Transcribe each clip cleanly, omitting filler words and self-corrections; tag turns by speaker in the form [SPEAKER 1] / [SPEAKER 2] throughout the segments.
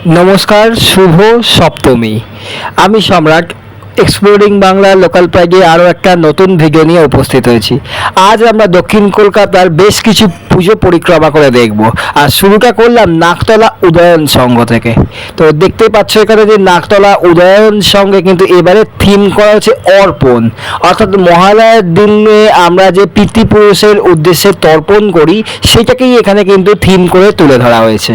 [SPEAKER 1] নমস্কার, শুভ সপ্তমী। আমি সম্রাট এক্সপ্লোরিং বাংলা লোকাল প্রাইডে আরও একটা নতুন ভিডিও নিয়ে উপস্থিত হয়েছি। আজ আমরা দক্ষিণ কলকাতার বেশ কিছু পুজো পরিক্রমা করে দেখব। আর শুরুটা করলাম নাকতলা উদয়ন সংঘ থেকে। তো দেখতেই পাচ্ছ এখানে যে নাকতলা উদয়ন সংঘে কিন্তু এবারে থিম করা হচ্ছে অর্পণ, অর্থাৎ মহালয়ার দিনে আমরা যে পিতৃপুরুষের উদ্দেশ্যে তর্পণ করি সেটাকেই এখানে কিন্তু থিম করে তুলে ধরা হয়েছে।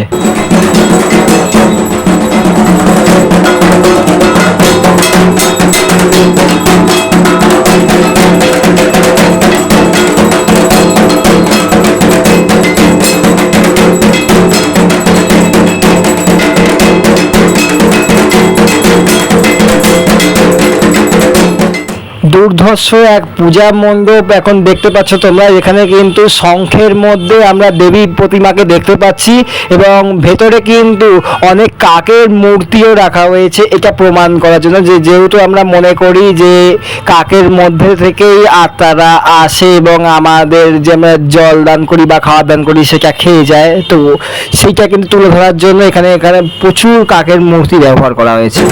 [SPEAKER 1] দুর্ধর্ষ এক পূজা মণ্ডপ এখন দেখতে পাচ্ছ তোমরা। এখানে কিন্তু শঙ্খের মধ্যে আমরা দেবী প্রতিমাকে দেখতে পাচ্ছি এবং ভেতরে কিন্তু অনেক কাকের মূর্তিও রাখা হয়েছে, এটা প্রমাণ করার জন্য যে যেহেতু আমরা মনে করি যে কাকের মধ্যে থেকেই আত্মারা আসে এবং আমাদের যে আমরা জল দান করি বা খাওয়ার দান করি সেটা খেয়ে যায়, তো সেইটা কিন্তু তুলে ধরার জন্য এখানে প্রচুর কাকের মূর্তি ব্যবহার করা হয়েছে।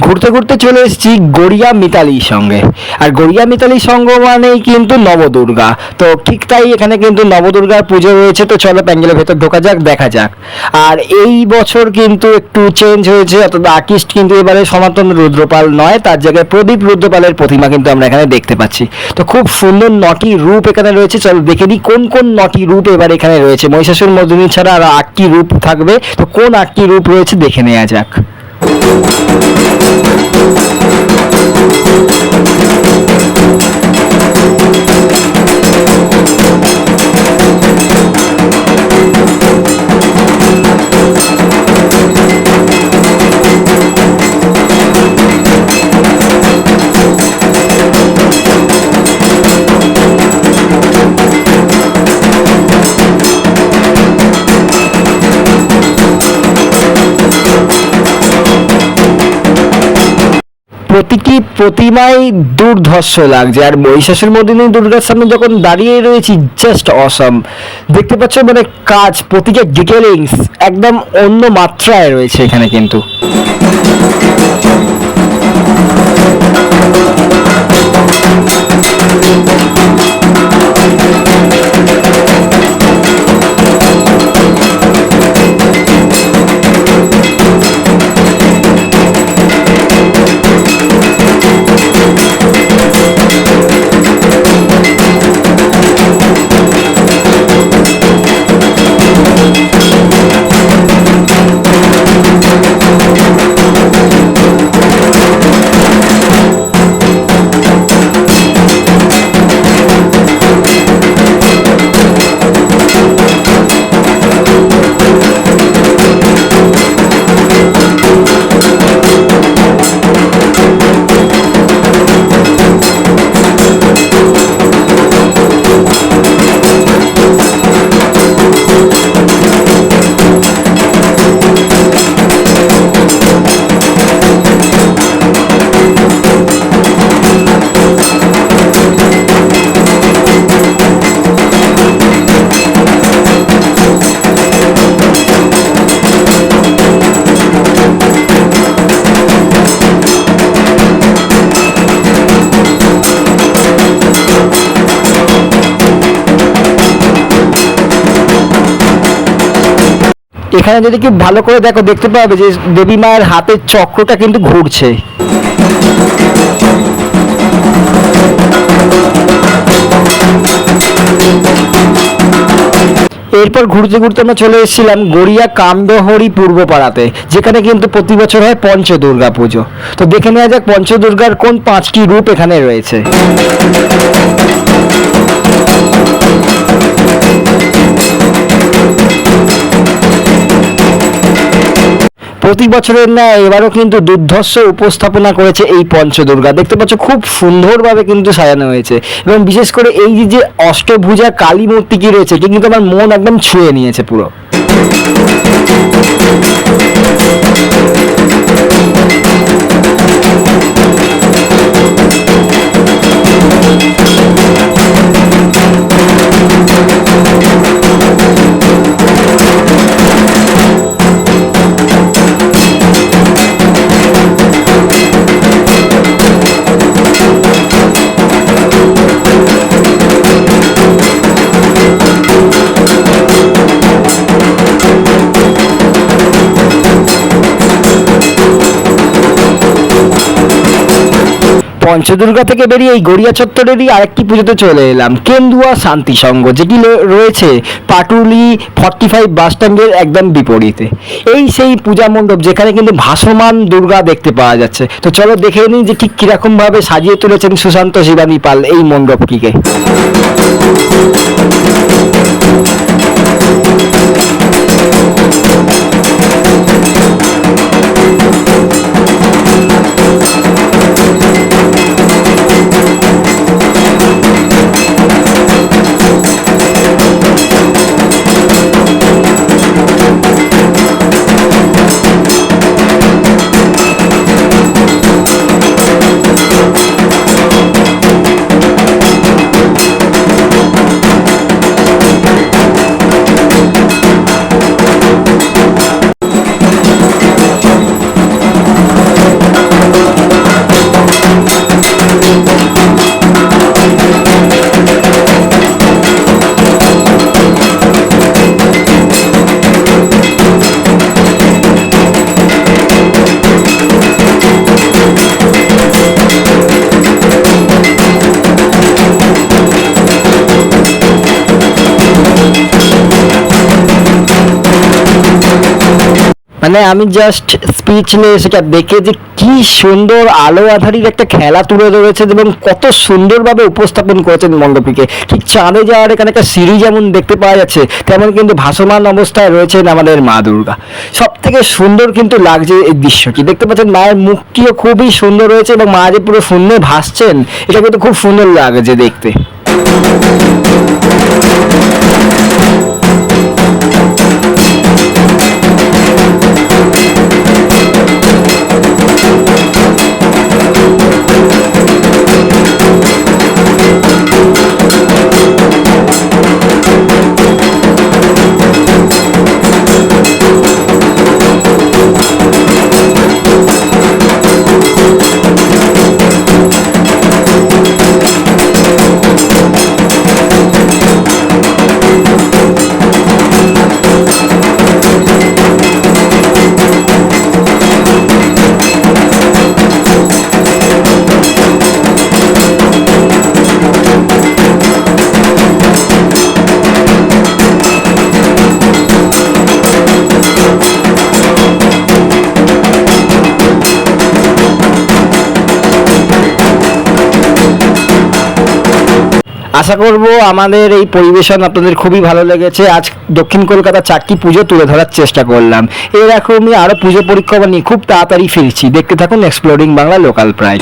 [SPEAKER 1] ঘুরতে ঘুরতে চলে এসেছি গড়িয়া মিতালির সঙ্গে। আর গড়িয়া মিতালি সংঘ মানেই কিন্তু নবদুর্গা, তো ঠিক তাই এখানে কিন্তু নবদুর্গার পুজো রয়েছে। তো চলো প্যান্ডেলের ভেতর ঢোকা যাক, দেখা যাক। আর এই বছর কিন্তু একটু চেঞ্জ হয়েছে, অর্থাৎ আর্টিস্ট কিন্তু এবারে সনাতন রুদ্রপাল নয়, তার জায়গায় প্রদীপ রুদ্রপালের প্রতিমা কিন্তু আমরা এখানে দেখতে পাচ্ছি। তো খুব সুন্দর নটি রূপ এখানে রয়েছে। চলো দেখে নিই কোন কোন নটি রূপ এবার এখানে রয়েছে। মহিষাসুর মর্দিনী ছাড়া আরো 8টি রূপ থাকবে, তো কোন 8টি রূপ রয়েছে দেখে নেওয়া যাক। প্রতিটি প্রতিমাই দুর্ধর্ষ লাগছে। আর মহিষাসুর মর্দিনী দুর্গার সামনে যখন দাঁড়িয়ে রয়েছি, জাস্ট অসম। দেখতে পাচ্ছ মানে কাজ, প্রতিটা ডিটেলিংস একদম অন্য মাত্রায় রয়েছে এখানে কিন্তু। এখানে যদি কি ভালো করে দেখো, দেখতে পাবে যে দেবী মায়ের হাতের চক্রটা কিন্তু ঘুরছে। এরপর ঘুরতে ঘুরতে আমরা চলে এসেছিলাম গড়িয়া কামদহরি পূর্বপাড়াতে, যেখানে কিন্তু প্রতি বছর হয় পঞ্চদুর্গা পুজো। তো দেখে নেওয়া যাক পঞ্চদুর্গার কোন 5টি রূপ এখানে রয়েছে। প্রতি বছরের না এবারও কিন্তু দুর্ধর্ষ উপস্থাপনা করেছে এই পঞ্চদুর্গা। দেখতে পাচ্ছ খুব সুন্দরভাবে কিন্তু সাজানো হয়েছে, এবং বিশেষ করে এই যে অষ্টভুজা কালী মূর্তিটি রয়েছে কিন্তু আমার মন একদম ছুঁয়ে নিয়েছে পুরো। পঞ্চদুর্গা থেকে বেরিয়ে এই গড়িয়া চত্বরেরই আরেকটি পুজোতে চলে এলাম, কেন্দুয়া শান্তি সংঘ, যেটি রয়েছে পাটুলি 45 বাস স্ট্যান্ডের একদম বিপরীতে। এই সেই পূজা মণ্ডপ যেখানে কিন্তু ভাসমান দুর্গা দেখতে পাওয়া যাচ্ছে। তো চলো দেখে নিই যে ঠিক কিরকম ভাবে সাজিয়ে তুলেছেন সুশান্ত শিবানী পাল এই মণ্ডপটিকে। মানে আমি জাস্ট স্পিচলেস, এটা দেখে যে কি সুন্দর আলো আধারির একটা খেলা তুলে ধরেছে এবং কত সুন্দরভাবে উপস্থাপন করেছেন মণ্ডপটিকে। ঠিক চাঁদে যাওয়ার এখানে একটা সিঁড়ি যেমন দেখতে পাওয়া যাচ্ছে, তেমন কিন্তু ভাসমান অবস্থায় রয়েছেন আমাদের মা দুর্গা। সব থেকে সুন্দর কিন্তু লাগছে এই দৃশ্যটি। দেখতে পাচ্ছেন মায়ের মুখটিও খুবই সুন্দর রয়েছে, এবং মা যে পুরো শূন্যে ভাসছেন এটা কিন্তু খুব সুন্দর লাগছে দেখতে। আশা করব আমাদের এই পরিবেশন আপনাদের খুবই ভালো লেগেছে। আজ দক্ষিণ কলকাতার 4টি পুজো তুলে ধরার চেষ্টা করলাম। এরকমই আরও পুজো পরিক্রমা নিয়ে খুব তাড়াতাড়ি ফিরছি। দেখতে থাকুন এক্সপ্লোরিং বাংলা লোকাল প্রাইড।